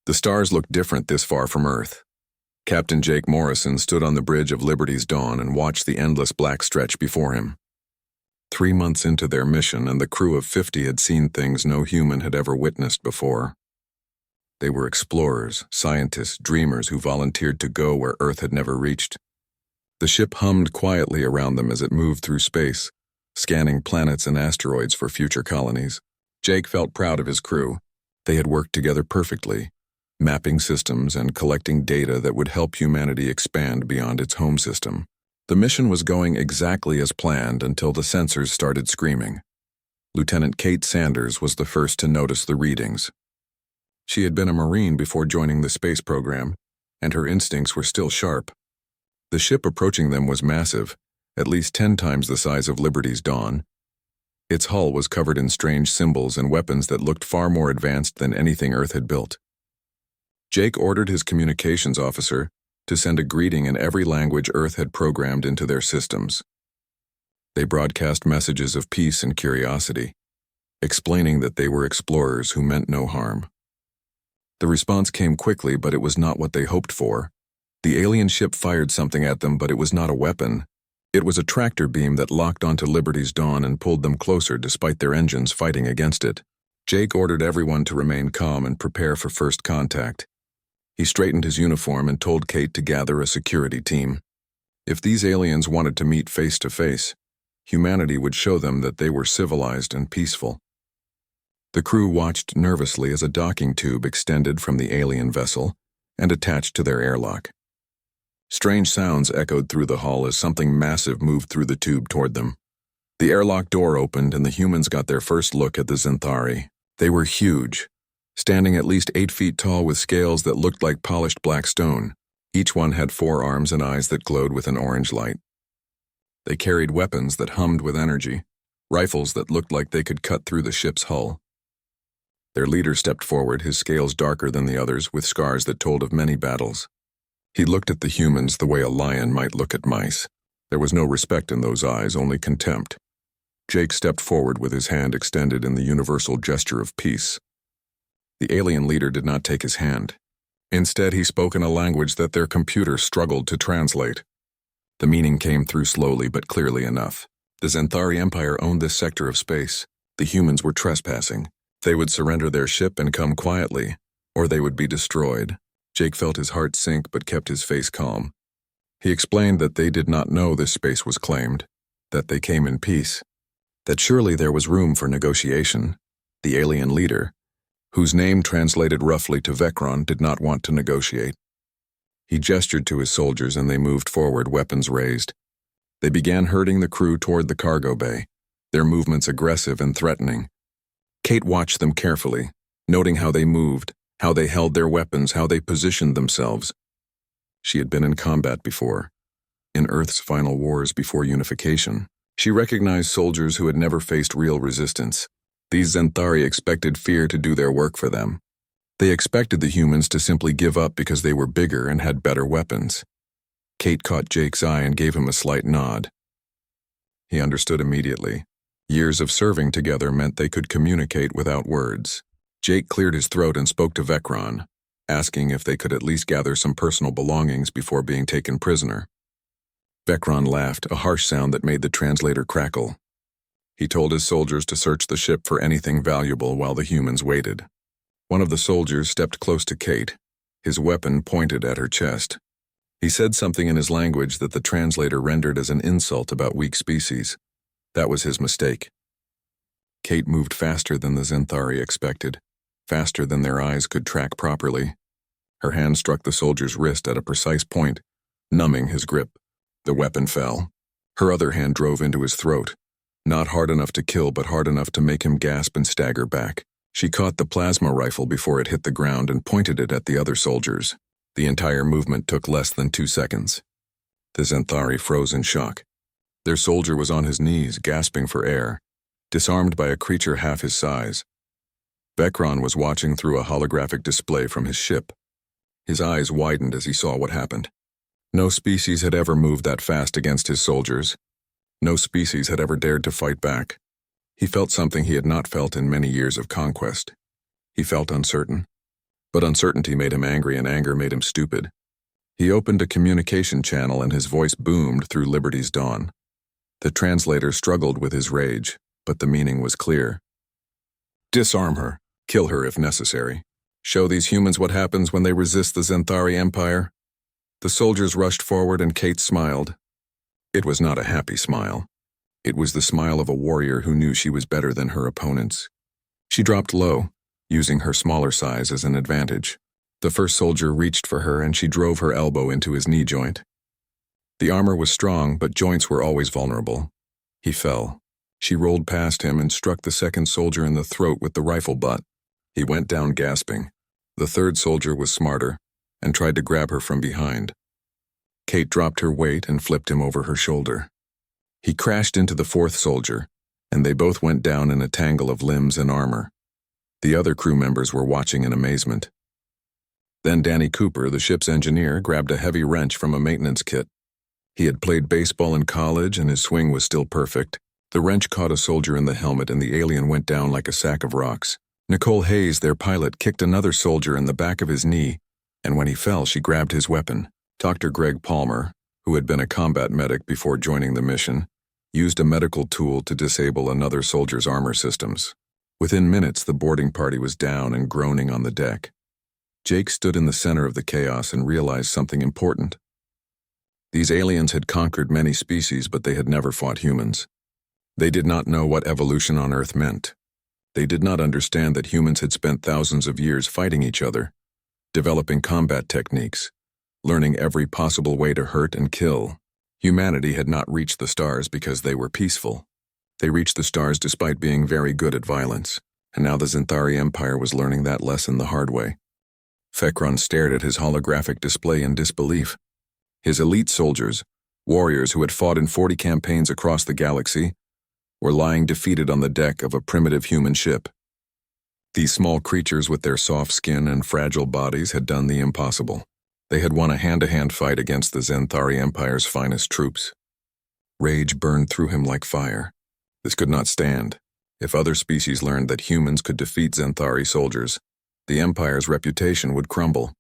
The stars looked different this far from Earth. Captain Jake Morrison stood on the bridge of Liberty's Dawn and watched the endless black stretch before him. 3 months into their mission, and the crew of 50 had seen things no human had ever witnessed before. They were explorers, scientists, dreamers who volunteered to go where Earth had never reached. The ship hummed quietly around them as it moved through space, scanning planets and asteroids for future colonies. Jake felt proud of his crew. They had worked together perfectly, mapping systems and collecting data that would help humanity expand beyond its home system. The mission was going exactly as planned until the sensors started screaming. Lieutenant Kate Sanders was the first to notice the readings. She had been a Marine before joining the space program, and her instincts were still sharp. The ship approaching them was massive, at least 10 times the size of Liberty's Dawn. Its hull was covered in strange symbols and weapons that looked far more advanced than anything Earth had built. Jake ordered his communications officer to send a greeting in every language Earth had programmed into their systems. They broadcast messages of peace and curiosity, explaining that they were explorers who meant no harm. The response came quickly, but it was not what they hoped for. The alien ship fired something at them, but it was not a weapon. It was a tractor beam that locked onto Liberty's Dawn and pulled them closer despite their engines fighting against it. Jake ordered everyone to remain calm and prepare for first contact. He straightened his uniform and told Kate to gather a security team. If these aliens wanted to meet face to face, humanity would show them that they were civilized and peaceful. The crew watched nervously as a docking tube extended from the alien vessel and attached to their airlock. Strange sounds echoed through the hull as something massive moved through the tube toward them. The airlock door opened and the humans got their first look at the Xanthari. They were huge, standing at least 8 feet tall with scales that looked like polished black stone. Each one had 4 arms and eyes that glowed with an orange light. They carried weapons that hummed with energy, rifles that looked like they could cut through the ship's hull. Their leader stepped forward, his scales darker than the others, with scars that told of many battles. He looked at the humans the way a lion might look at mice. There was no respect in those eyes, only contempt. Jake stepped forward with his hand extended in the universal gesture of peace. The alien leader did not take his hand. Instead, he spoke in a language that their computer struggled to translate. The meaning came through slowly but clearly enough. The Xanthari Empire owned this sector of space. The humans were trespassing. They would surrender their ship and come quietly, or they would be destroyed. Jake felt his heart sink but kept his face calm. He explained that they did not know this space was claimed, that they came in peace, that surely there was room for negotiation. The alien leader, whose name translated roughly to Vecron, did not want to negotiate. He gestured to his soldiers and they moved forward, weapons raised. They began herding the crew toward the cargo bay, their movements aggressive and threatening. Kate watched them carefully, noting how they moved, how they held their weapons, how they positioned themselves. She had been in combat before, in Earth's final wars before unification. She recognized soldiers who had never faced real resistance. These Xanthari expected fear to do their work for them. They expected the humans to simply give up because they were bigger and had better weapons. Kate caught Jake's eye and gave him a slight nod. He understood immediately. Years of serving together meant they could communicate without words. Jake cleared his throat and spoke to Vecron, asking if they could at least gather some personal belongings before being taken prisoner. Vecron laughed, a harsh sound that made the translator crackle. He told his soldiers to search the ship for anything valuable while the humans waited. One of the soldiers stepped close to Kate, his weapon pointed at her chest. He said something in his language that the translator rendered as an insult about weak species. That was his mistake. Kate moved faster than the Xanthari expected, faster than their eyes could track properly. Her hand struck the soldier's wrist at a precise point, numbing his grip. The weapon fell. Her other hand drove into his throat, not hard enough to kill but hard enough to make him gasp and stagger back. She caught the plasma rifle before it hit the ground and pointed it at the other soldiers. The entire movement took less than 2 seconds. The Xanthari froze in shock. Their soldier was on his knees, gasping for air, disarmed by a creature half his size. Vecron was watching through a holographic display from his ship. His eyes widened as he saw what happened. No species had ever moved that fast against his soldiers. No species had ever dared to fight back. He felt something he had not felt in many years of conquest. He felt uncertain. But uncertainty made him angry and anger made him stupid. He opened a communication channel and his voice boomed through Liberty's dawn. The translator struggled with his rage, but the meaning was clear. Disarm her. Kill her if necessary. Show these humans what happens when they resist the Xanthari Empire. The soldiers rushed forward and Kate smiled. It was not a happy smile. It was the smile of a warrior who knew she was better than her opponents. She dropped low, using her smaller size as an advantage. The first soldier reached for her and she drove her elbow into his knee joint. The armor was strong, but joints were always vulnerable. He fell. She rolled past him and struck the second soldier in the throat with the rifle butt. He went down gasping. The third soldier was smarter and tried to grab her from behind. Kate dropped her weight and flipped him over her shoulder. He crashed into the fourth soldier, and they both went down in a tangle of limbs and armor. The other crew members were watching in amazement. Then Danny Cooper, the ship's engineer, grabbed a heavy wrench from a maintenance kit. He had played baseball in college and his swing was still perfect. The wrench caught a soldier in the helmet and the alien went down like a sack of rocks. Nicole Hayes, their pilot, kicked another soldier in the back of his knee, and when he fell, she grabbed his weapon. Dr. Greg Palmer, who had been a combat medic before joining the mission, used a medical tool to disable another soldier's armor systems. Within minutes, the boarding party was down and groaning on the deck. Jake stood in the center of the chaos and realized something important. These aliens had conquered many species, but they had never fought humans. They did not know what evolution on Earth meant. They did not understand that humans had spent thousands of years fighting each other, developing combat techniques, learning every possible way to hurt and kill. Humanity had not reached the stars because they were peaceful. They reached the stars despite being very good at violence, and now the Xanthari Empire was learning that lesson the hard way. Fekron stared at his holographic display in disbelief. His elite soldiers, warriors who had fought in 40 campaigns across the galaxy, were lying defeated on the deck of a primitive human ship. These small creatures with their soft skin and fragile bodies had done the impossible. They had won a hand-to-hand fight against the Xanthari Empire's finest troops. Rage burned through him like fire. This could not stand. If other species learned that humans could defeat Xanthari soldiers, the Empire's reputation would crumble.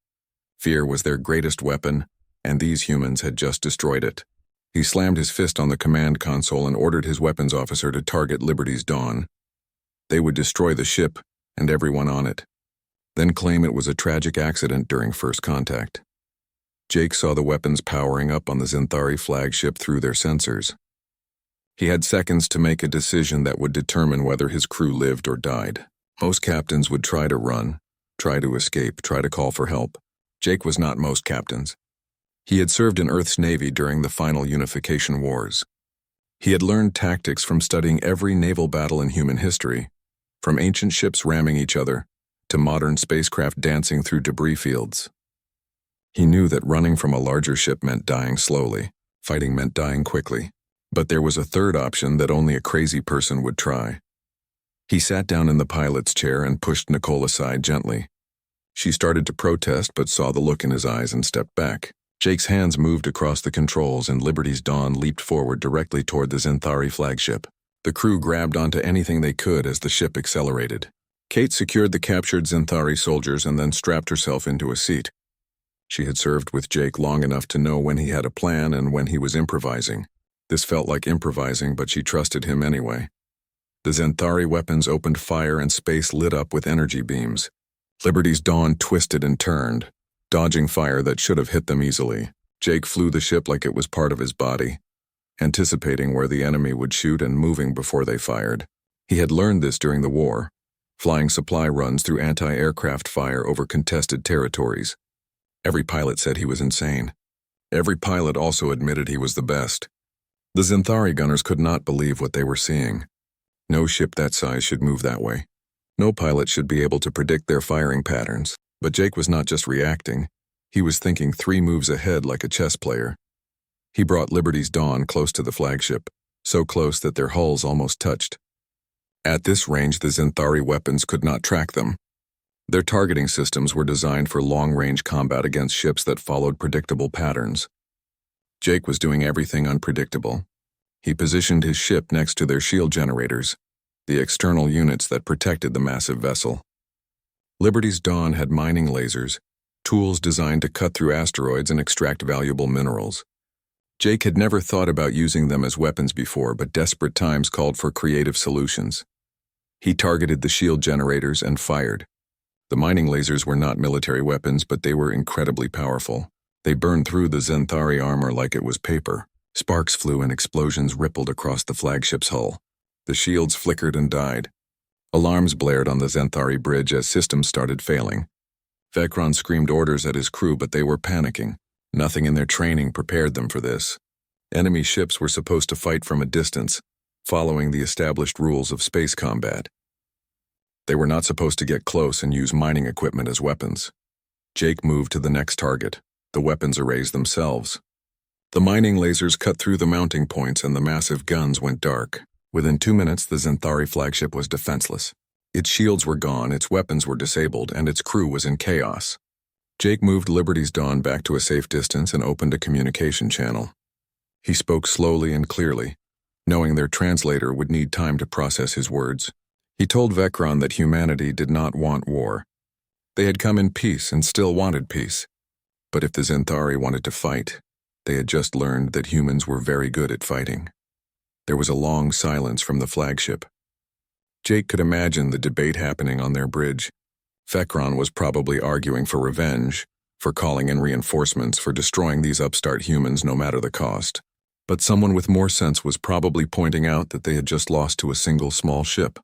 Fear was their greatest weapon, and these humans had just destroyed it. He slammed his fist on the command console and ordered his weapons officer to target Liberty's dawn. They would destroy the ship and everyone on it, then claim it was a tragic accident during first contact. Jake saw the weapons powering up on the Xanthari flagship through their sensors. He had seconds to make a decision that would determine whether his crew lived or died. Most captains would try to run, try to escape, try to call for help. Jake was not most captains. He had served in Earth's Navy during the final unification wars. He had learned tactics from studying every naval battle in human history, from ancient ships ramming each other to modern spacecraft dancing through debris fields. He knew that running from a larger ship meant dying slowly, fighting meant dying quickly. But there was a third option that only a crazy person would try. He sat down in the pilot's chair and pushed Nicole aside gently. She started to protest but saw the look in his eyes and stepped back. Jake's hands moved across the controls and Liberty's dawn leaped forward directly toward the Xanthari flagship. The crew grabbed onto anything they could as the ship accelerated. Kate secured the captured Xanthari soldiers and then strapped herself into a seat. She had served with Jake long enough to know when he had a plan and when he was improvising. This felt like improvising, but she trusted him anyway. The Xanthari weapons opened fire and space lit up with energy beams. Liberty's dawn twisted and turned, dodging fire that should have hit them easily. Jake flew the ship like it was part of his body, anticipating where the enemy would shoot and moving before they fired. He had learned this during the war, flying supply runs through anti-aircraft fire over contested territories. Every pilot said he was insane. Every pilot also admitted he was the best. The Xanthari gunners could not believe what they were seeing. No ship that size should move that way. No pilot should be able to predict their firing patterns. But Jake was not just reacting. He was thinking 3 moves ahead like a chess player. He brought Liberty's dawn close to the flagship, so close that their hulls almost touched. At this range, the Xanthari weapons could not track them. Their targeting systems were designed for long-range combat against ships that followed predictable patterns. Jake was doing everything unpredictable. He positioned his ship next to their shield generators, the external units that protected the massive vessel. Liberty's Dawn had mining lasers, tools designed to cut through asteroids and extract valuable minerals. Jake had never thought about using them as weapons before, but desperate times called for creative solutions. He targeted the shield generators and fired. The mining lasers were not military weapons, but they were incredibly powerful. They burned through the Zenthari armor like it was paper. Sparks flew and explosions rippled across the flagship's hull. The shields flickered and died. Alarms blared on the Zenthari bridge as systems started failing. Vecron screamed orders at his crew, but they were panicking. Nothing in their training prepared them for this. Enemy ships were supposed to fight from a distance, following the established rules of space combat. They were not supposed to get close and use mining equipment as weapons. Jake moved to the next target, the weapons arrays themselves. The mining lasers cut through the mounting points and the massive guns went dark. Within 2 minutes, the Zenthari flagship was defenseless. Its shields were gone, its weapons were disabled, and its crew was in chaos. Jake moved Liberty's Dawn back to a safe distance and opened a communication channel. He spoke slowly and clearly, knowing their translator would need time to process his words. He told Vecron that humanity did not want war. They had come in peace and still wanted peace. But if the Zenthari wanted to fight, they had just learned that humans were very good at fighting. There was a long silence from the flagship. Jake could imagine the debate happening on their bridge. Vecron was probably arguing for revenge, for calling in reinforcements, for destroying these upstart humans no matter the cost. But someone with more sense was probably pointing out that they had just lost to a single small ship.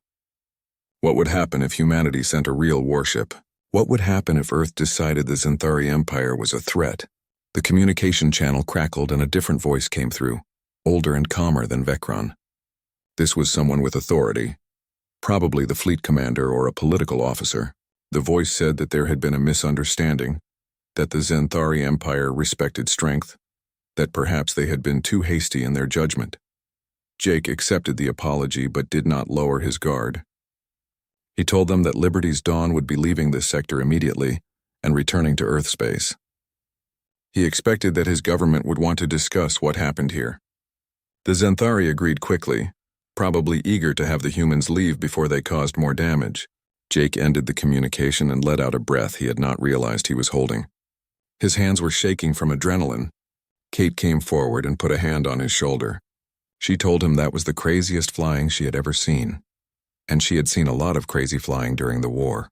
What would happen if humanity sent a real warship? What would happen if Earth decided the Zenthari Empire was a threat? The communication channel crackled and a different voice came through, older and calmer than Vecron. This was someone with authority, probably the fleet commander or a political officer. The voice said that there had been a misunderstanding, that the Zenthari Empire respected strength, that perhaps they had been too hasty in their judgment. Jake accepted the apology but did not lower his guard. He told them that Liberty's Dawn would be leaving this sector immediately and returning to Earth space. He expected that his government would want to discuss what happened here. The Zenthari agreed quickly, probably eager to have the humans leave before they caused more damage. Jake ended the communication and let out a breath he had not realized he was holding. His hands were shaking from adrenaline. Kate came forward and put a hand on his shoulder. She told him that was the craziest flying she had ever seen, and she had seen a lot of crazy flying during the war.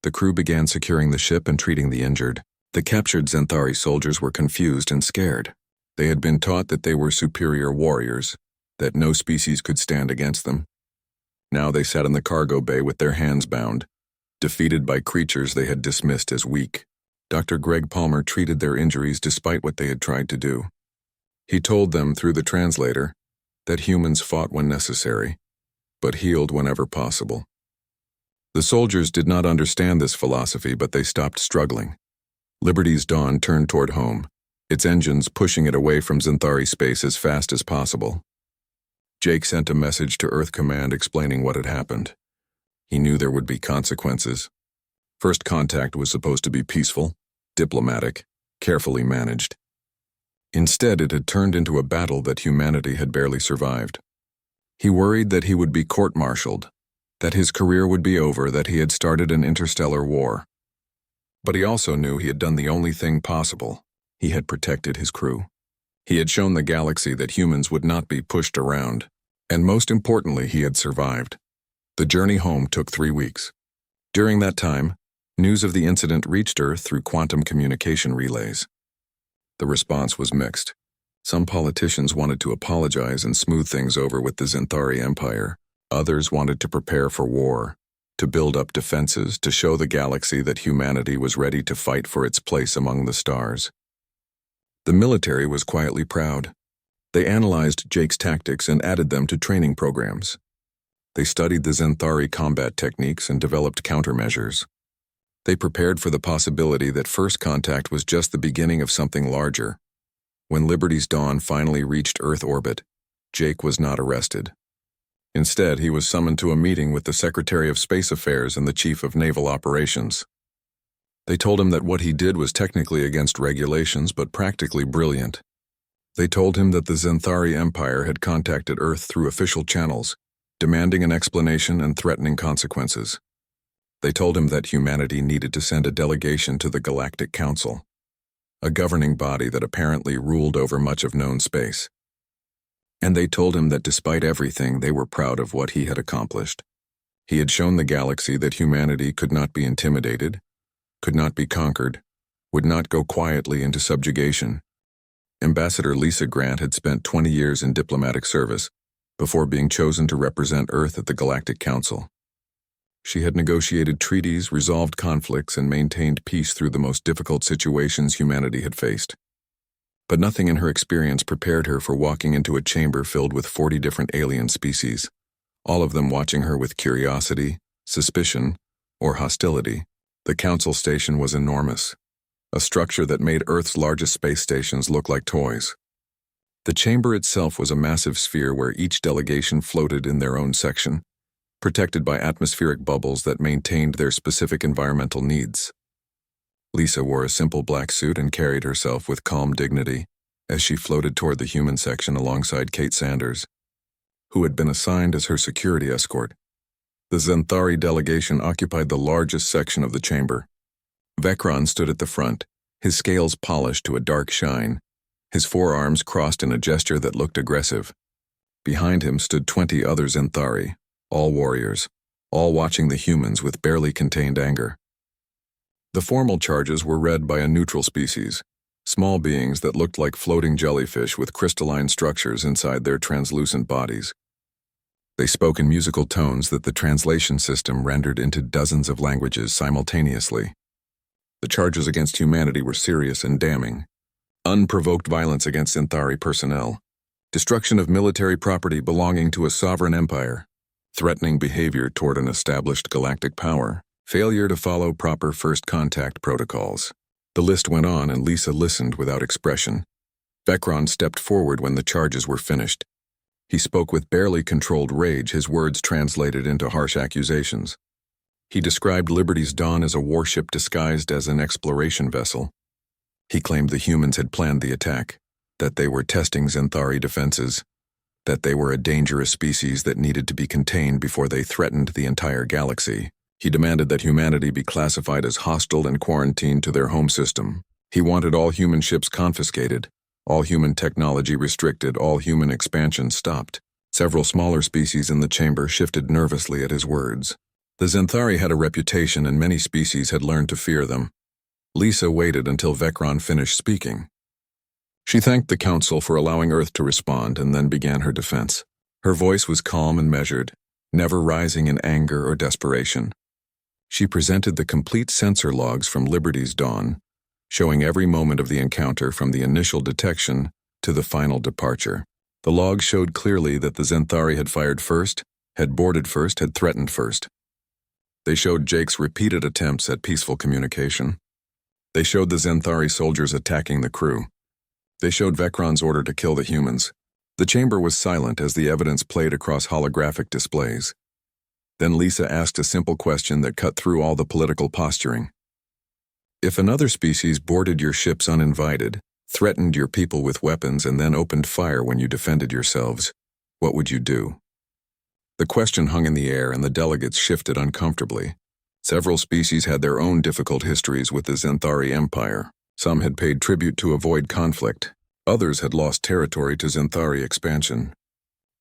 The crew began securing the ship and treating the injured. The captured Zenthari soldiers were confused and scared. They had been taught that they were superior warriors, that no species could stand against them. Now they sat in the cargo bay with their hands bound, defeated by creatures they had dismissed as weak. Dr. Greg Palmer treated their injuries despite what they had tried to do. He told them through the translator that humans fought when necessary, but healed whenever possible. The soldiers did not understand this philosophy, but they stopped struggling. Liberty's Dawn turned toward home, its engines pushing it away from Zenthari space as fast as possible. Jake sent a message to Earth Command explaining what had happened. He knew there would be consequences. First contact was supposed to be peaceful, diplomatic, carefully managed. Instead, it had turned into a battle that humanity had barely survived. He worried that he would be court-martialed, that his career would be over, that he had started an interstellar war. But he also knew he had done the only thing possible. He had protected his crew. He had shown the galaxy that humans would not be pushed around, and most importantly, he had survived. The journey home took 3 weeks. During that time, news of the incident reached Earth through quantum communication relays. The response was mixed. Some politicians wanted to apologize and smooth things over with the Zenthari Empire. Others wanted to prepare for war, to build up defenses, to show the galaxy that humanity was ready to fight for its place among the stars. The military was quietly proud. They analyzed Jake's tactics and added them to training programs. They studied the Zenthari combat techniques and developed countermeasures. They prepared for the possibility that first contact was just the beginning of something larger. When Liberty's Dawn finally reached Earth orbit, Jake was not arrested. Instead, he was summoned to a meeting with the Secretary of Space Affairs and the Chief of Naval Operations. They told him that what he did was technically against regulations but practically brilliant. They told him that the Zenthari Empire had contacted Earth through official channels, demanding an explanation and threatening consequences. They told him that humanity needed to send a delegation to the Galactic Council, a governing body that apparently ruled over much of known space. And they told him that despite everything, they were proud of what he had accomplished. He had shown the galaxy that humanity could not be intimidated, could not be conquered, would not go quietly into subjugation. Ambassador Lisa Grant had spent 20 years in diplomatic service before being chosen to represent Earth at the Galactic Council. She had negotiated treaties, resolved conflicts, and maintained peace through the most difficult situations humanity had faced. But nothing in her experience prepared her for walking into a chamber filled with 40 different alien species, all of them watching her with curiosity, suspicion, or hostility. The council station was enormous, a structure that made Earth's largest space stations look like toys. The chamber itself was a massive sphere where each delegation floated in their own section, protected by atmospheric bubbles that maintained their specific environmental needs. Lisa wore a simple black suit and carried herself with calm dignity as she floated toward the human section alongside Kate Sanders, who had been assigned as her security escort. The Xanthari delegation occupied the largest section of the chamber. Vecron stood at the front, his scales polished to a dark shine, his forearms crossed in a gesture that looked aggressive. Behind him stood 20 other Xanthari, all warriors, all watching the humans with barely contained anger. The formal charges were read by a neutral species, small beings that looked like floating jellyfish with crystalline structures inside their translucent bodies. They spoke in musical tones that the translation system rendered into dozens of languages simultaneously. The charges against humanity were serious and damning. Unprovoked violence against Xanthari personnel, destruction of military property belonging to a sovereign empire, threatening behavior toward an established galactic power, failure to follow proper first contact protocols. The list went on and Lisa listened without expression. Vecron stepped forward when the charges were finished. He spoke with barely controlled rage, his words translated into harsh accusations. He described Liberty's Dawn as a warship disguised as an exploration vessel. He claimed the humans had planned the attack, that they were testing Xanthari defenses, that they were a dangerous species that needed to be contained before they threatened the entire galaxy. He demanded that humanity be classified as hostile and quarantined to their home system. He wanted all human ships confiscated, all human technology restricted, all human expansion stopped. Several smaller species in the chamber shifted nervously at his words. The Xanthari had a reputation and many species had learned to fear them. Lisa waited until Vecron finished speaking. She thanked the council for allowing Earth to respond and then began her defense. Her voice was calm and measured, never rising in anger or desperation. She presented the complete sensor logs from Liberty's Dawn, showing every moment of the encounter from the initial detection to the final departure. The logs showed clearly that the Xanthari had fired first, had boarded first, had threatened first. They showed Jake's repeated attempts at peaceful communication. They showed the Xanthari soldiers attacking the crew. They showed Vecron's order to kill the humans. The chamber was silent as the evidence played across holographic displays. Then Lisa asked a simple question that cut through all the political posturing. If another species boarded your ships uninvited, threatened your people with weapons, and then opened fire when you defended yourselves, what would you do? The question hung in the air and the delegates shifted uncomfortably. Several species had their own difficult histories with the Xanthari Empire. Some had paid tribute to avoid conflict. Others had lost territory to Xanthari expansion.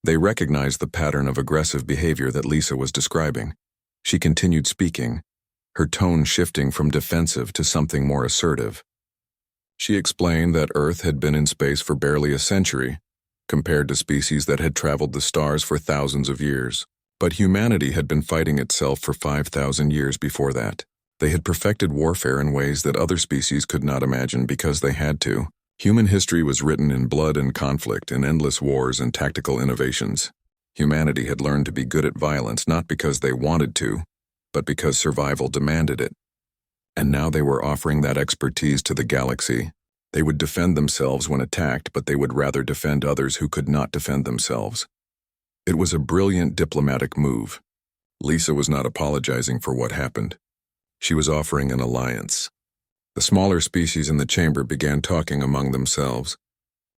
They recognized the pattern of aggressive behavior that Lisa was describing. She continued speaking, her tone shifting from defensive to something more assertive. She explained that Earth had been in space for barely a century, compared to species that had traveled the stars for thousands of years. But humanity had been fighting itself for 5,000 years before that. They had perfected warfare in ways that other species could not imagine because they had to. Human history was written in blood and conflict, in endless wars and tactical innovations. Humanity had learned to be good at violence not because they wanted to, but because survival demanded it. And now they were offering that expertise to the galaxy. They would defend themselves when attacked, but they would rather defend others who could not defend themselves. It was a brilliant diplomatic move. Lisa was not apologizing for what happened. She was offering an alliance. The smaller species in the chamber began talking among themselves.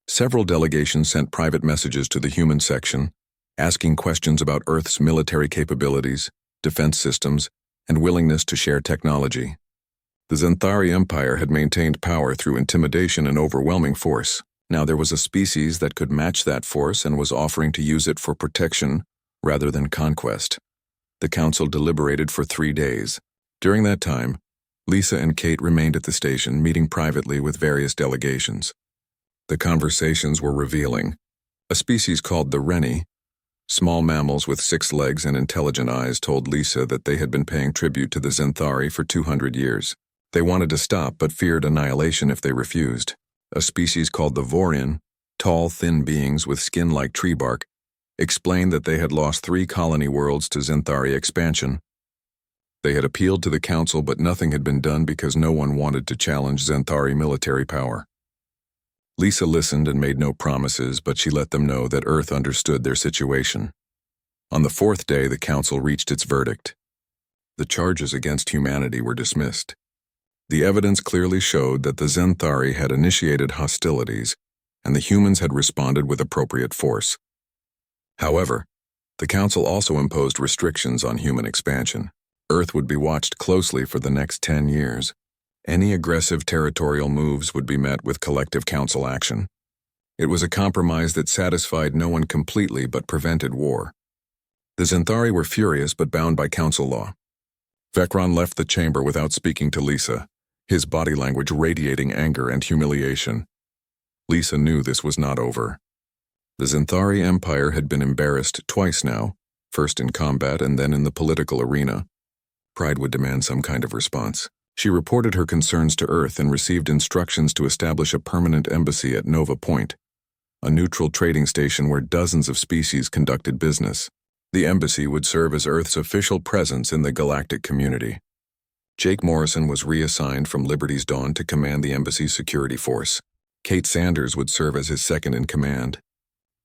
Several delegations sent private messages to the human section, asking questions about Earth's military capabilities, defense systems, and willingness to share technology. The Xanthari Empire had maintained power through intimidation and overwhelming force. Now there was a species that could match that force and was offering to use it for protection rather than conquest. The council deliberated for 3 days. During that time, Lisa and Kate remained at the station, meeting privately with various delegations. The conversations were revealing. A species called the Rennie, small mammals with 6 legs and intelligent eyes, told Lisa that they had been paying tribute to the Xanthari for 200 years. They wanted to stop but feared annihilation if they refused. A species called the Vorian, tall, thin beings with skin like tree bark, explained that they had lost 3 colony worlds to Xanthari expansion. They had appealed to the council, but nothing had been done because no one wanted to challenge Xanthari military power. Lisa listened and made no promises, but she let them know that Earth understood their situation. On the 4th day, the council reached its verdict. The charges against humanity were dismissed. The evidence clearly showed that the Xanthari had initiated hostilities, and the humans had responded with appropriate force. However, the council also imposed restrictions on human expansion. Earth would be watched closely for the next 10 years. Any aggressive territorial moves would be met with collective council action. It was a compromise that satisfied no one completely but prevented war. The Xanthari were furious but bound by council law. Vecron left the chamber without speaking to Lisa, his body language radiating anger and humiliation. Lisa knew this was not over. The Xanthari Empire had been embarrassed twice now, first in combat and then in the political arena. Pride would demand some kind of response. She reported her concerns to Earth and received instructions to establish a permanent embassy at Nova Point, a neutral trading station where dozens of species conducted business. The embassy would serve as Earth's official presence in the galactic community. Jake Morrison was reassigned from Liberty's Dawn to command the embassy's security force. Kate Sanders would serve as his second-in-command.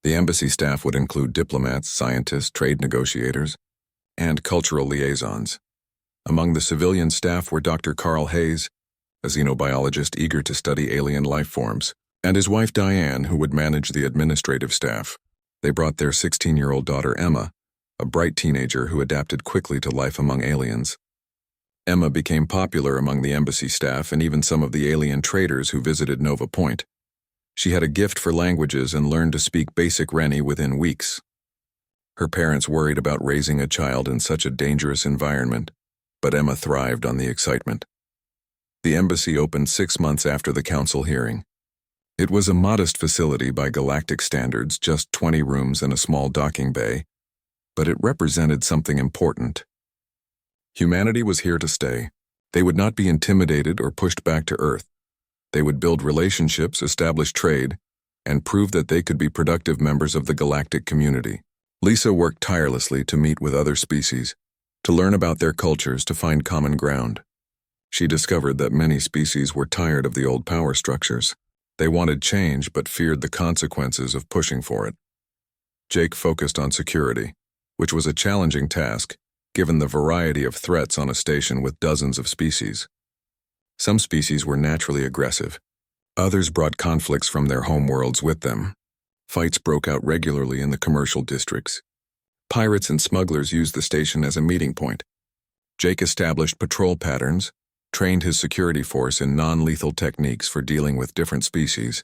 The embassy staff would include diplomats, scientists, trade negotiators, and cultural liaisons. Among the civilian staff were Dr. Carl Hayes, a xenobiologist eager to study alien life forms, and his wife Diane, who would manage the administrative staff. They brought their 16-year-old daughter Emma, a bright teenager who adapted quickly to life among aliens. Emma became popular among the embassy staff and even some of the alien traders who visited Nova Point. She had a gift for languages and learned to speak basic Rennie within weeks. Her parents worried about raising a child in such a dangerous environment, but Emma thrived on the excitement. The embassy opened 6 months after the council hearing. It was a modest facility by galactic standards, just 20 rooms and a small docking bay, but it represented something important. Humanity was here to stay. They would not be intimidated or pushed back to Earth. They would build relationships, establish trade, and prove that they could be productive members of the galactic community. Lisa worked tirelessly to meet with other species, to learn about their cultures, to find common ground. She discovered that many species were tired of the old power structures. They wanted change but feared the consequences of pushing for it. Jake focused on security, which was a challenging task, given the variety of threats on a station with dozens of species. Some species were naturally aggressive. Others brought conflicts from their homeworlds with them. Fights broke out regularly in the commercial districts. Pirates and smugglers used the station as a meeting point. Jake established patrol patterns, trained his security force in non-lethal techniques for dealing with different species,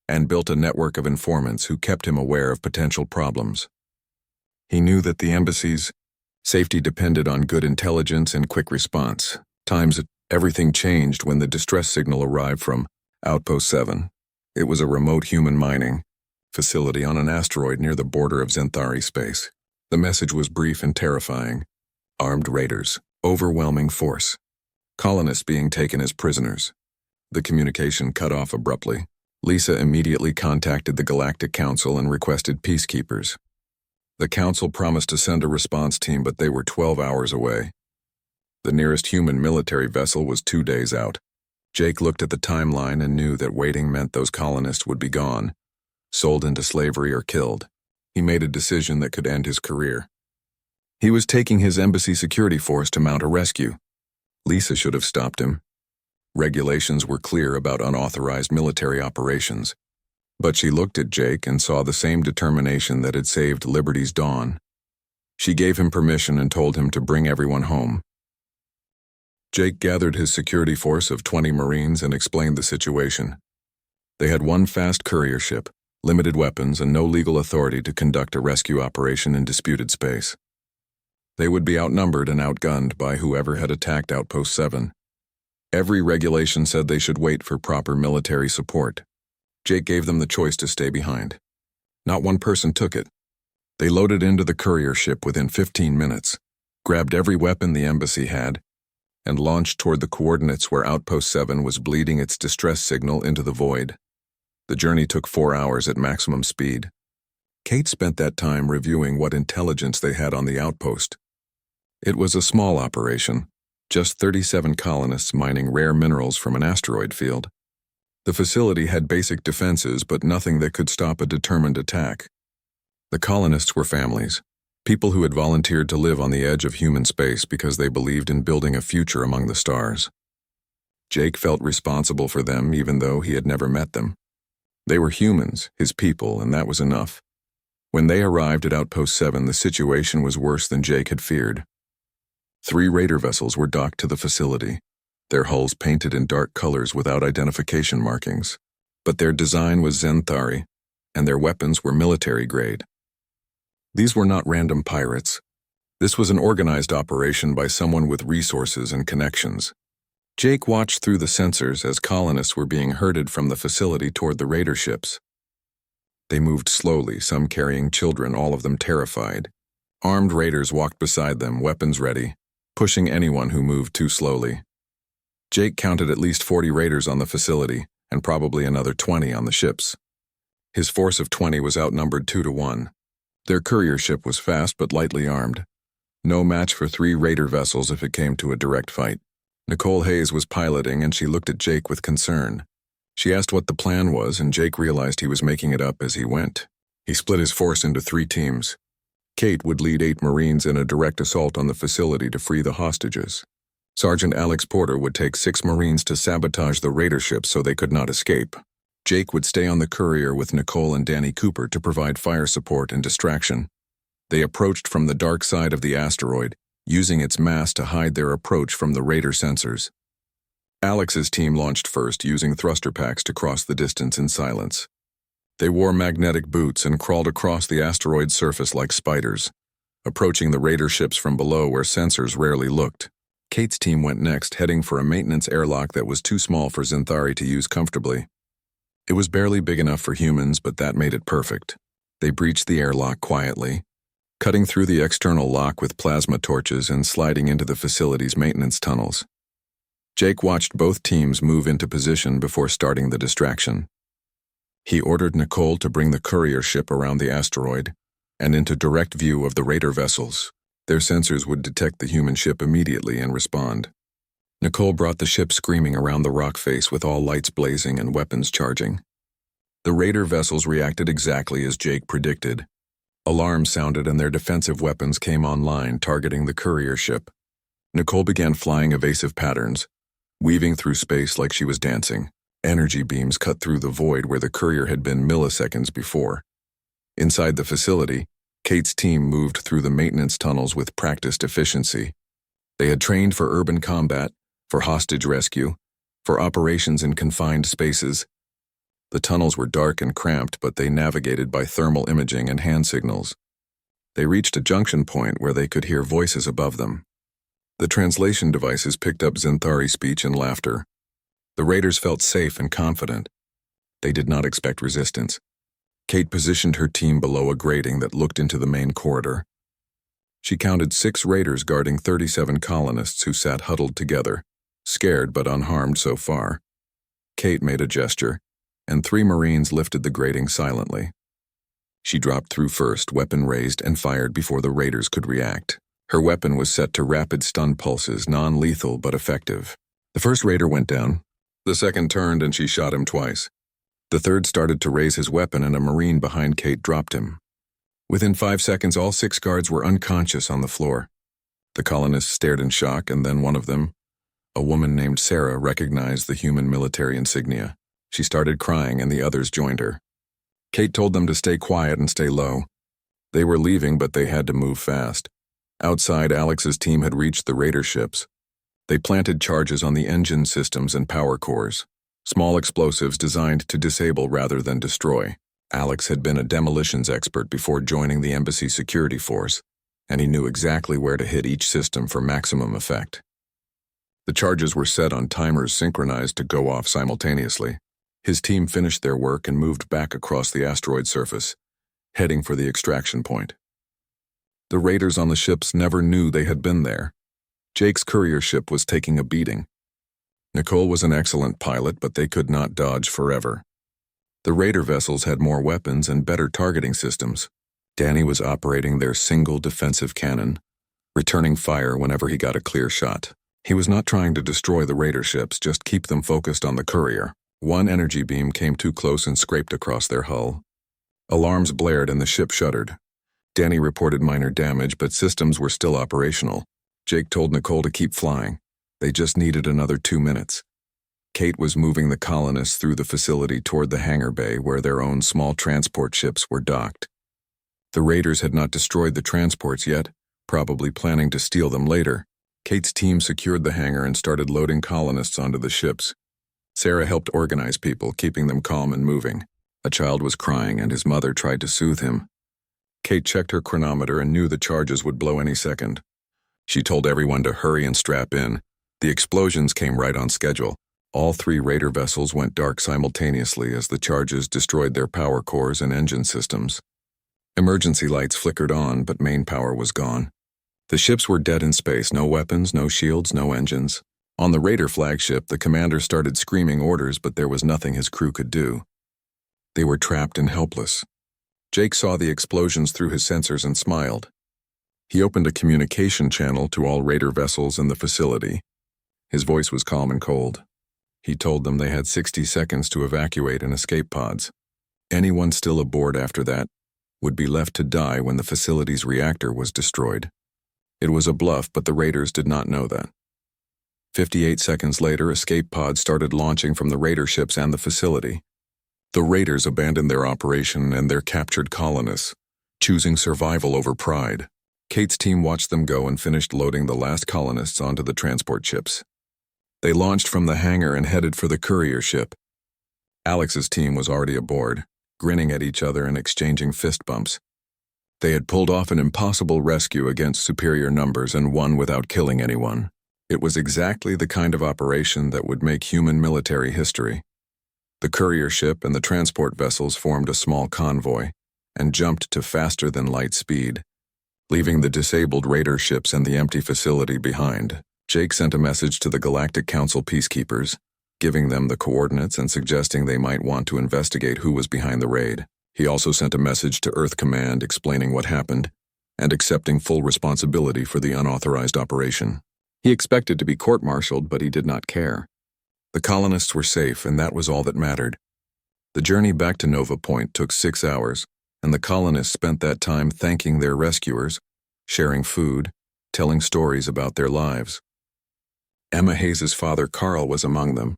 and built a network of informants who kept him aware of potential problems. He knew that the embassy's safety depended on good intelligence and quick response. Everything changed when the distress signal arrived from Outpost 7. It was a remote human mining facility on an asteroid near the border of Xanthari space. The message was brief and terrifying. Armed raiders, overwhelming force. Colonists being taken as prisoners. The communication cut off abruptly. Lisa immediately contacted the Galactic Council and requested peacekeepers. The Council promised to send a response team, but they were 12 hours away. The nearest human military vessel was 2 days out. Jake looked at the timeline and knew that waiting meant those colonists would be gone, sold into slavery or killed. He made a decision that could end his career. He was taking his embassy security force to mount a rescue. Lisa should have stopped him. Regulations were clear about unauthorized military operations, but she looked at Jake and saw the same determination that had saved Liberty's Dawn. She gave him permission and told him to bring everyone home. Jake gathered his security force of 20 Marines and explained the situation. They had one fast courier ship, limited weapons, and no legal authority to conduct a rescue operation in disputed space. They would be outnumbered and outgunned by whoever had attacked Outpost 7. Every regulation said they should wait for proper military support. Jake gave them the choice to stay behind. Not one person took it. They loaded into the courier ship within 15 minutes, grabbed every weapon the embassy had, and launched toward the coordinates where Outpost 7 was bleeding its distress signal into the void. The journey took 4 hours at maximum speed. Kate spent that time reviewing what intelligence they had on the outpost. It was a small operation, just 37 colonists mining rare minerals from an asteroid field. The facility had basic defenses, but nothing that could stop a determined attack. The colonists were families, people who had volunteered to live on the edge of human space because they believed in building a future among the stars. Jake felt responsible for them even though he had never met them. They were humans, his people, and that was enough. When they arrived at Outpost 7, the situation was worse than Jake had feared. 3 raider vessels were docked to the facility, their hulls painted in dark colors without identification markings. But their design was Zenthari, and their weapons were military grade. These were not random pirates. This was an organized operation by someone with resources and connections. Jake watched through the sensors as colonists were being herded from the facility toward the raider ships. They moved slowly, some carrying children, all of them terrified. Armed raiders walked beside them, weapons ready, pushing anyone who moved too slowly. Jake counted at least 40 raiders on the facility, and probably another 20 on the ships. His force of 20 was outnumbered 2 to 1. Their courier ship was fast but lightly armed. No match for 3 raider vessels if it came to a direct fight. Nicole Hayes was piloting, and she looked at Jake with concern. She asked what the plan was, and Jake realized he was making it up as he went. He split his force into 3 teams. Kate would lead 8 Marines in a direct assault on the facility to free the hostages. Sergeant Alex Porter would take 6 Marines to sabotage the raider ships so they could not escape. Jake would stay on the courier with Nicole and Danny Cooper to provide fire support and distraction. They approached from the dark side of the asteroid, using its mass to hide their approach from the raider sensors. Alex's team launched first, using thruster packs to cross the distance in silence. They wore magnetic boots and crawled across the asteroid's surface like spiders, approaching the raider ships from below where sensors rarely looked. Kate's team went next, heading for a maintenance airlock that was too small for Zenthari to use comfortably. It was barely big enough for humans, but that made it perfect. They breached the airlock quietly, cutting through the external lock with plasma torches and sliding into the facility's maintenance tunnels. Jake watched both teams move into position before starting the distraction. He ordered Nicole to bring the courier ship around the asteroid and into direct view of the raider vessels. Their sensors would detect the human ship immediately and respond. Nicole brought the ship screaming around the rock face with all lights blazing and weapons charging. The raider vessels reacted exactly as Jake predicted. Alarms sounded and their defensive weapons came online, targeting the courier ship. Nicole began flying evasive patterns, weaving through space like she was dancing. Energy beams cut through the void where the courier had been milliseconds before. Inside the facility, Kate's team moved through the maintenance tunnels with practiced efficiency. They had trained for urban combat, for hostage rescue, for operations in confined spaces. The tunnels were dark and cramped, but they navigated by thermal imaging and hand signals. They reached a junction point where they could hear voices above them. The translation devices picked up Zenthari speech and laughter. The raiders felt safe and confident. They did not expect resistance. Kate positioned her team below a grating that looked into the main corridor. She counted 6 raiders guarding 37 colonists who sat huddled together, scared but unharmed so far. Kate made a gesture, and 3 Marines lifted the grating silently. She dropped through first, weapon raised, and fired before the raiders could react. Her weapon was set to rapid stun pulses, non-lethal but effective. The first raider went down. The second turned and she shot him twice. The third started to raise his weapon and a Marine behind Kate dropped him. Within 5 seconds, all 6 guards were unconscious on the floor. The colonists stared in shock, and then one of them, a woman named Sarah, recognized the human military insignia. She started crying and the others joined her. Kate told them to stay quiet and stay low. They were leaving, but they had to move fast. Outside, Alex's team had reached the raider ships. They planted charges on the engine systems and power cores, small explosives designed to disable rather than destroy. Alex had been a demolitions expert before joining the embassy security force, and he knew exactly where to hit each system for maximum effect. The charges were set on timers synchronized to go off simultaneously. His team finished their work and moved back across the asteroid surface, heading for the extraction point. The raiders on the ships never knew they had been there. Jake's courier ship was taking a beating. Nicole was an excellent pilot, but they could not dodge forever. The raider vessels had more weapons and better targeting systems. Danny was operating their single defensive cannon, returning fire whenever he got a clear shot. He was not trying to destroy the raider ships, just keep them focused on the courier. One energy beam came too close and scraped across their hull. Alarms blared and the ship shuddered. Danny reported minor damage, but systems were still operational. Jake told Nicole to keep flying. They just needed another 2 minutes. Kate was moving the colonists through the facility toward the hangar bay where their own small transport ships were docked. The raiders had not destroyed the transports yet, probably planning to steal them later. Kate's team secured the hangar and started loading colonists onto the ships. Sarah helped organize people, keeping them calm and moving. A child was crying and his mother tried to soothe him. Kate checked her chronometer and knew the charges would blow any second. She told everyone to hurry and strap in. The explosions came right on schedule. All 3 raider vessels went dark simultaneously as the charges destroyed their power cores and engine systems. Emergency lights flickered on, but main power was gone. The ships were dead in space, no weapons, no shields, no engines. On the raider flagship, the commander started screaming orders, but there was nothing his crew could do. They were trapped and helpless. Jake saw the explosions through his sensors and smiled. He opened a communication channel to all raider vessels in the facility. His voice was calm and cold. He told them they had 60 seconds to evacuate in escape pods. Anyone still aboard after that would be left to die when the facility's reactor was destroyed. It was a bluff, but the raiders did not know that. 58 seconds later, escape pods started launching from the raider ships and the facility. The raiders abandoned their operation and their captured colonists, choosing survival over pride. Kate's team watched them go and finished loading the last colonists onto the transport ships. They launched from the hangar and headed for the courier ship. Alex's team was already aboard, grinning at each other and exchanging fist bumps. They had pulled off an impossible rescue against superior numbers and won without killing anyone. It was exactly the kind of operation that would make human military history. The courier ship and the transport vessels formed a small convoy and jumped to faster-than-light speed, leaving the disabled raider ships and the empty facility behind. Jake sent a message to the Galactic Council peacekeepers, giving them the coordinates and suggesting they might want to investigate who was behind the raid. He also sent a message to Earth Command explaining what happened and accepting full responsibility for the unauthorized operation. He expected to be court-martialed, but he did not care. The colonists were safe, and that was all that mattered. The journey back to Nova Point took 6 hours, and the colonists spent that time thanking their rescuers, sharing food, telling stories about their lives. Emma Hayes' father, Carl, was among them.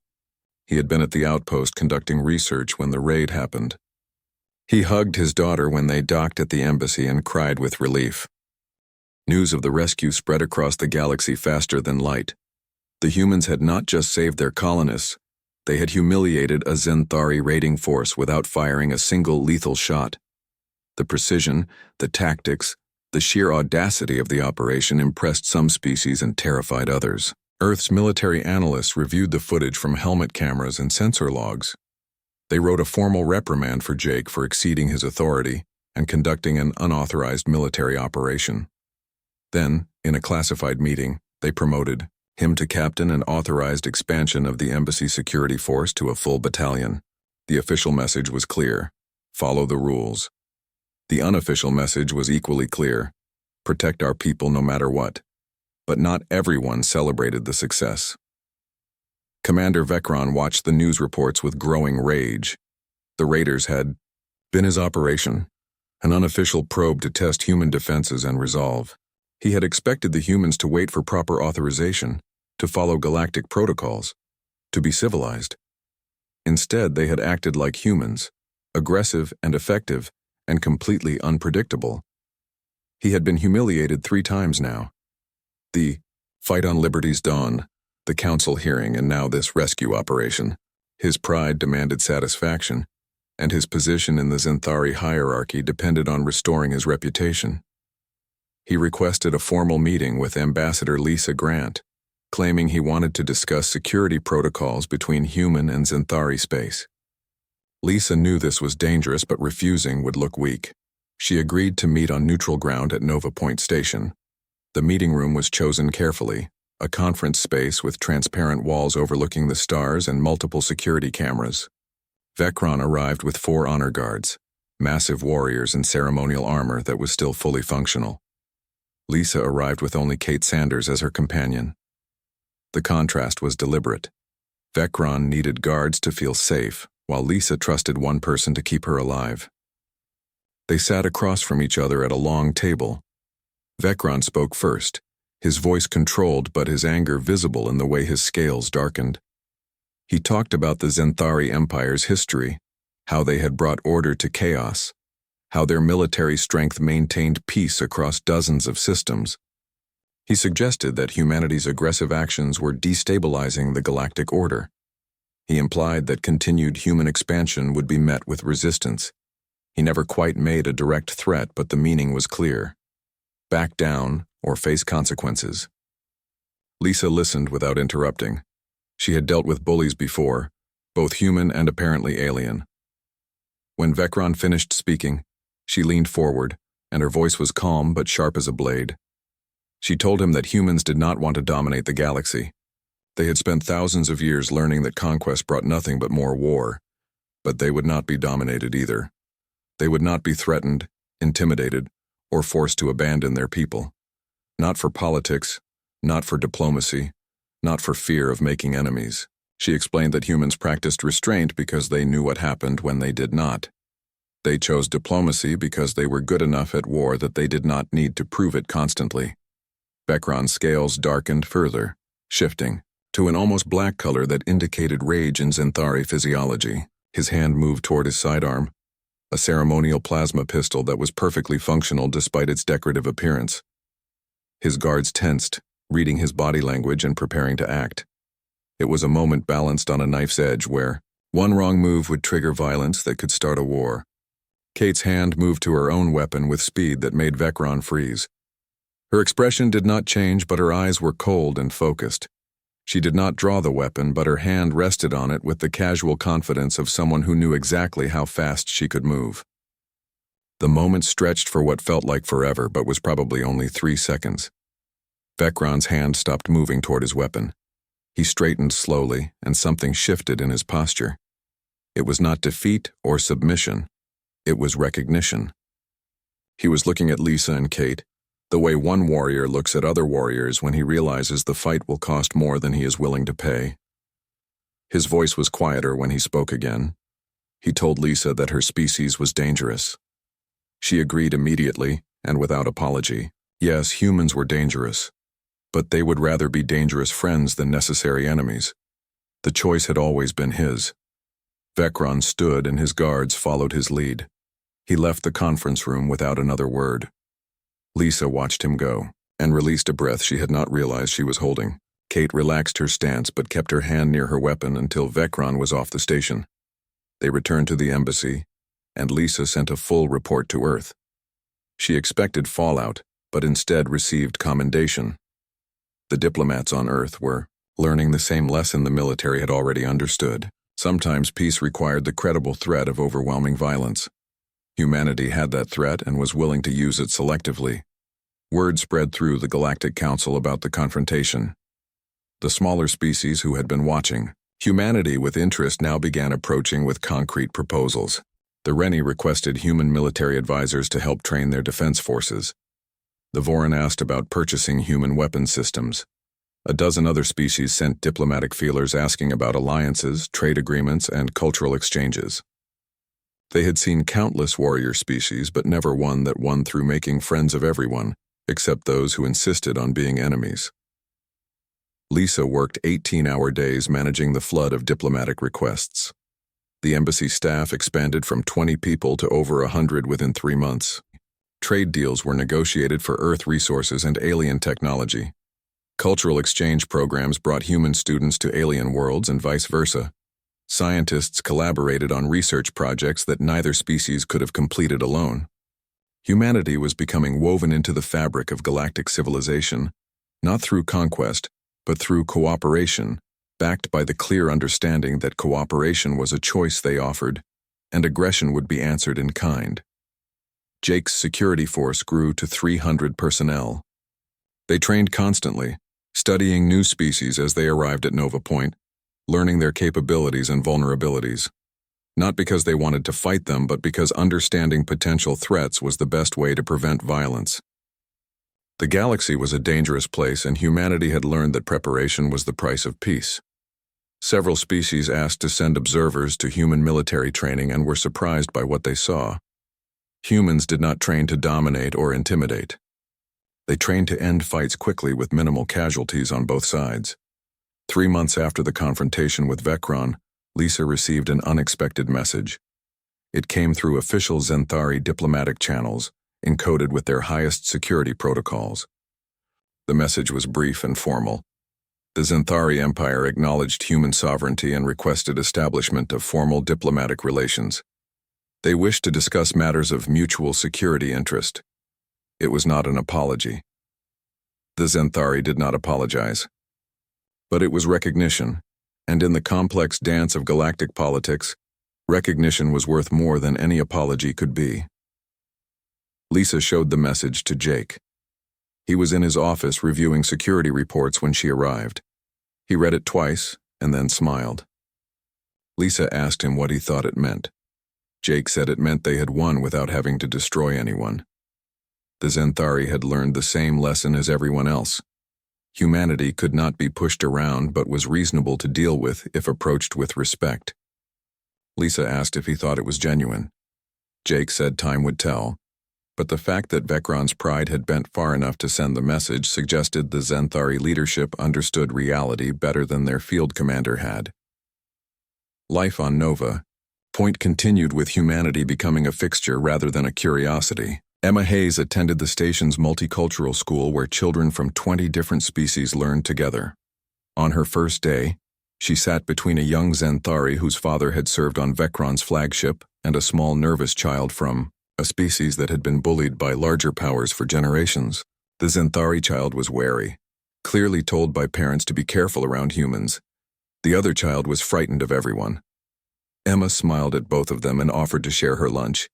He had been at the outpost conducting research when the raid happened. He hugged his daughter when they docked at the embassy and cried with relief. News of the rescue spread across the galaxy faster than light. The humans had not just saved their colonists, they had humiliated a Zenthari raiding force without firing a single lethal shot. The precision, the tactics, the sheer audacity of the operation impressed some species and terrified others. Earth's military analysts reviewed the footage from helmet cameras and sensor logs. They wrote a formal reprimand for Jake for exceeding his authority and conducting an unauthorized military operation. Then, in a classified meeting, they promoted him to captain and authorized expansion of the embassy security force to a full battalion. The official message was clear: follow the rules. The unofficial message was equally clear: protect our people no matter what. But not everyone celebrated the success. Commander Vecron watched the news reports with growing rage. The raiders had been his operation, an unofficial probe to test human defenses and resolve. He had expected the humans to wait for proper authorization, to follow galactic protocols, to be civilized. Instead, they had acted like humans, aggressive and effective, and completely unpredictable. He had been humiliated 3 times now. The fight on Liberty's dawn The council hearing and now this rescue operation. His pride demanded satisfaction, and his position in the Zenthari hierarchy depended on restoring his reputation. He requested a formal meeting with Ambassador Lisa Grant, claiming he wanted to discuss security protocols between human and Zenthari space. Lisa knew this was dangerous, but refusing would look weak. She agreed to meet on neutral ground at Nova Point Station. The meeting room was chosen carefully, a conference space with transparent walls overlooking the stars and multiple security cameras. Vecron arrived with 4 honor guards, massive warriors in ceremonial armor that was still fully functional. Lisa arrived with only Kate Sanders as her companion. The contrast was deliberate. Vecron needed guards to feel safe, while Lisa trusted one person to keep her alive. They sat across from each other at a long table. Vecron spoke first, his voice controlled but his anger visible in the way his scales darkened. He talked about the Zenthari Empire's history, how they had brought order to chaos, how their military strength maintained peace across dozens of systems. He suggested that humanity's aggressive actions were destabilizing the galactic order. He implied that continued human expansion would be met with resistance. He never quite made a direct threat, but the meaning was clear. Back down or face consequences. Lisa listened without interrupting. She had dealt with bullies before, both human and apparently alien. When Vecron finished speaking, she leaned forward, and her voice was calm but sharp as a blade. She told him that humans did not want to dominate the galaxy. They had spent thousands of years learning that conquest brought nothing but more war, but they would not be dominated either. They would not be threatened, intimidated, or forced to abandon their people. Not for politics, not for diplomacy, not for fear of making enemies. She explained that humans practiced restraint because they knew what happened when they did not. They chose diplomacy because they were good enough at war that they did not need to prove it constantly. Vecron's scales darkened further, shifting to an almost black color that indicated rage in Zenthari physiology. His hand moved toward his sidearm, a ceremonial plasma pistol that was perfectly functional despite its decorative appearance. His guards tensed, reading his body language and preparing to act. It was a moment balanced on a knife's edge where one wrong move would trigger violence that could start a war. Kate's hand moved to her own weapon with speed that made Vecron freeze. Her expression did not change, but her eyes were cold and focused. She did not draw the weapon, but her hand rested on it with the casual confidence of someone who knew exactly how fast she could move. The moment stretched for what felt like forever, but was probably only 3 seconds. Vecron's hand stopped moving toward his weapon. He straightened slowly, and something shifted in his posture. It was not defeat or submission. It was recognition. He was looking at Lisa and Kate, the way one warrior looks at other warriors when he realizes the fight will cost more than he is willing to pay. His voice was quieter when he spoke again. He told Lisa that her species was dangerous. She agreed immediately and without apology. Yes, humans were dangerous, but they would rather be dangerous friends than necessary enemies. The choice had always been his. Vecron stood and his guards followed his lead. He left the conference room without another word. Lisa watched him go, and released a breath she had not realized she was holding. Kate relaxed her stance but kept her hand near her weapon until Vecron was off the station. They returned to the embassy, and Lisa sent a full report to Earth. She expected fallout, but instead received commendation. The diplomats on Earth were learning the same lesson the military had already understood. Sometimes peace required the credible threat of overwhelming violence. Humanity had that threat and was willing to use it selectively. Word spread through the Galactic Council about the confrontation. The smaller species who had been watching, humanity with interest now began approaching with concrete proposals. The Renni requested human military advisors to help train their defense forces. The Vorin asked about purchasing human weapon systems. A dozen other species sent diplomatic feelers asking about alliances, trade agreements, and cultural exchanges. They had seen countless warrior species, but never one that won through making friends of everyone, except those who insisted on being enemies. Lisa worked 18-hour days managing the flood of diplomatic requests. The embassy staff expanded from 20 people to over 100 within 3 months. Trade deals were negotiated for Earth resources and alien technology. Cultural exchange programs brought human students to alien worlds and vice versa. Scientists collaborated on research projects that neither species could have completed alone. Humanity was becoming woven into the fabric of galactic civilization, not through conquest, but through cooperation, backed by the clear understanding that cooperation was a choice they offered, and aggression would be answered in kind. Jake's security force grew to 300 personnel. They trained constantly, studying new species as they arrived at Nova Point, learning their capabilities and vulnerabilities. Not because they wanted to fight them, but because understanding potential threats was the best way to prevent violence. The galaxy was a dangerous place, and humanity had learned that preparation was the price of peace. Several species asked to send observers to human military training and were surprised by what they saw. Humans did not train to dominate or intimidate. They trained to end fights quickly with minimal casualties on both sides. 3 months after the confrontation with Vecron, Lisa received an unexpected message. It came through official Zenthari diplomatic channels, encoded with their highest security protocols. The message was brief and formal. The Zenthari Empire acknowledged human sovereignty and requested establishment of formal diplomatic relations. They wished to discuss matters of mutual security interest. It was not an apology. The Zenthari did not apologize. But it was recognition, and in the complex dance of galactic politics, recognition was worth more than any apology could be. Lisa showed the message to Jake. He was in his office reviewing security reports when she arrived. He read it twice and then smiled. Lisa asked him what he thought it meant. Jake said it meant they had won without having to destroy anyone. The Zenthari had learned the same lesson as everyone else. Humanity could not be pushed around but was reasonable to deal with if approached with respect. Lisa asked if he thought it was genuine. Jake said time would tell, but the fact that Vecron's pride had bent far enough to send the message suggested the Zenthari leadership understood reality better than their field commander had. Life on Nova Point continued, with humanity becoming a fixture rather than a curiosity. Emma Hayes attended the station's multicultural school where children from 20 different species learned together. On her first day, she sat between a young Zenthari whose father had served on Vecron's flagship and a small nervous child from a species that had been bullied by larger powers for generations. The Zenthari child was wary, clearly told by parents to be careful around humans. The other child was frightened of everyone. Emma smiled at both of them and offered to share her lunch.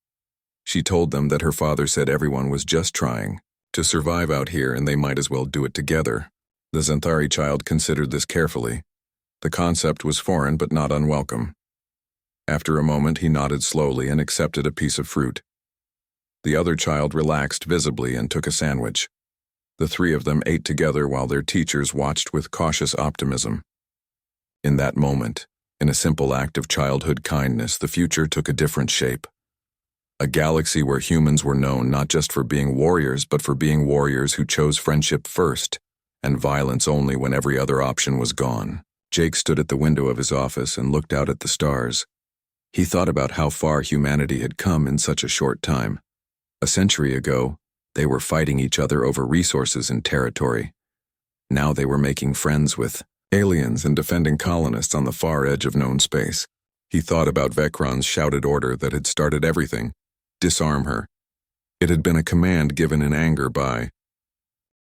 She told them that her father said everyone was just trying to survive out here and they might as well do it together. The Zenthari child considered this carefully. The concept was foreign but not unwelcome. After a moment, he nodded slowly and accepted a piece of fruit. The other child relaxed visibly and took a sandwich. The three of them ate together while their teachers watched with cautious optimism. In that moment, in a simple act of childhood kindness, the future took a different shape. A galaxy where humans were known not just for being warriors, but for being warriors who chose friendship first, and violence only when every other option was gone. Jake stood at the window of his office and looked out at the stars. He thought about how far humanity had come in such a short time. A century ago, they were fighting each other over resources and territory. Now they were making friends with aliens and defending colonists on the far edge of known space. He thought about Vecron's shouted order that had started everything: disarm her. It had been a command given in anger by